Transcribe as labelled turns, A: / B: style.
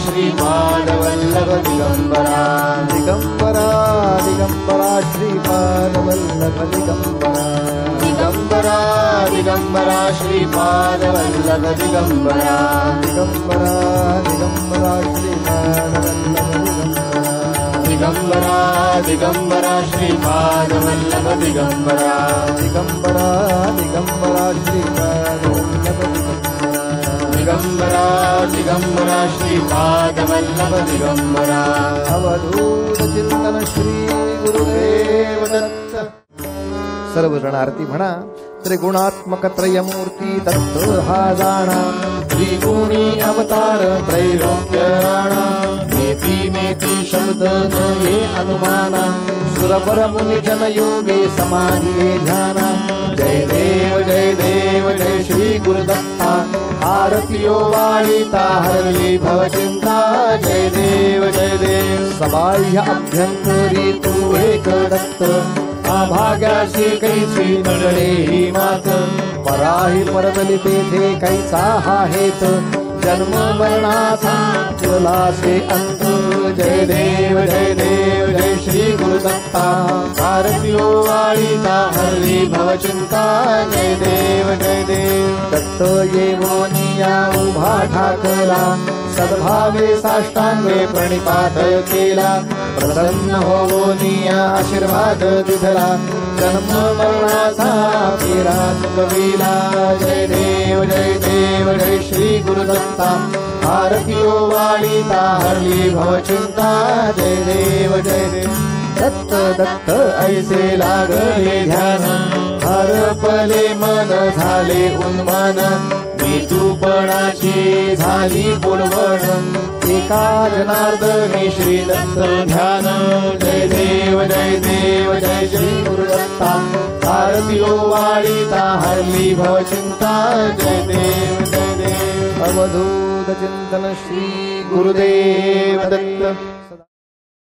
A: श्रीपाद वल्लभ दिगंबरा
B: दिगंबरा दिगंबरा श्रीपाद वल्लभ दिगंबरा
A: दिगंबरा दिगंबरा श्रीपाद वल्लभ दिगंबरा
B: दिगंबरा दिगंबरा श्रीपाद वल्लभ दिगंबरा
A: दिगंबरा दिगंबरा श्रीपाद वल्लभ दिगंबरा
B: दिगंबरा दिगंबरा श्रीपाद वल्लभ दिगंबरा
A: दिगंबरा दिगंबरा श्रीपाद वल्लभ दिगंबरा
B: अवधूत चिंतन श्री गुरुदेव दत्त सर्वजण आरती म्हणा त्रिगुणात्मक त्रयमूर्ती दत्त हा जाणा
A: त्रिगुणी अवतार त्रैलोक्य राणा नेती नेती शब्द न ये अनुमाना
B: सुरवर मुनि जन योगे समाधिये ध्याना
A: जय देव जय श्री गुरुदत्ता आरतियो वाळीता हरली भवचिंता जय देव
B: सबाह्य अभ्यंतरी तू एक दत्त
A: भाग्याशी कैसी नडळे ही मात
B: पराही परतली तेथे कैसा हा हेत जन्म मरणाचा तुला से अंत
A: जय देव जय श्री गुरुदत्ता आरतियो वाळीता हरली भवचिंता जय देव
B: दत्त येवोनिया उभा ठाकला सद्भावे साष्टांगे प्रणिपात केला
A: प्रसन्न होवोनिया आशीर्वाद दिधला
B: जन्म मरणाचा
A: पेरा सुखविला जय देव जय श्री गुरुदत्ता आरतियो वाळीता हरली भवचिंता जय देव
B: दत्त दत्त
A: ऐसे लागले ध्यान हरपले मन झाले उन्मान मी तूपणाची झाली बोलवण एका जनार्दनी श्री दत्त ध्यान जय देव जय श्री गुरुदत्ता आरतियो वाळीता हरली भवचिंता जय देव
B: अवधूत चिंतन श्री
A: गुरुदेव दत्त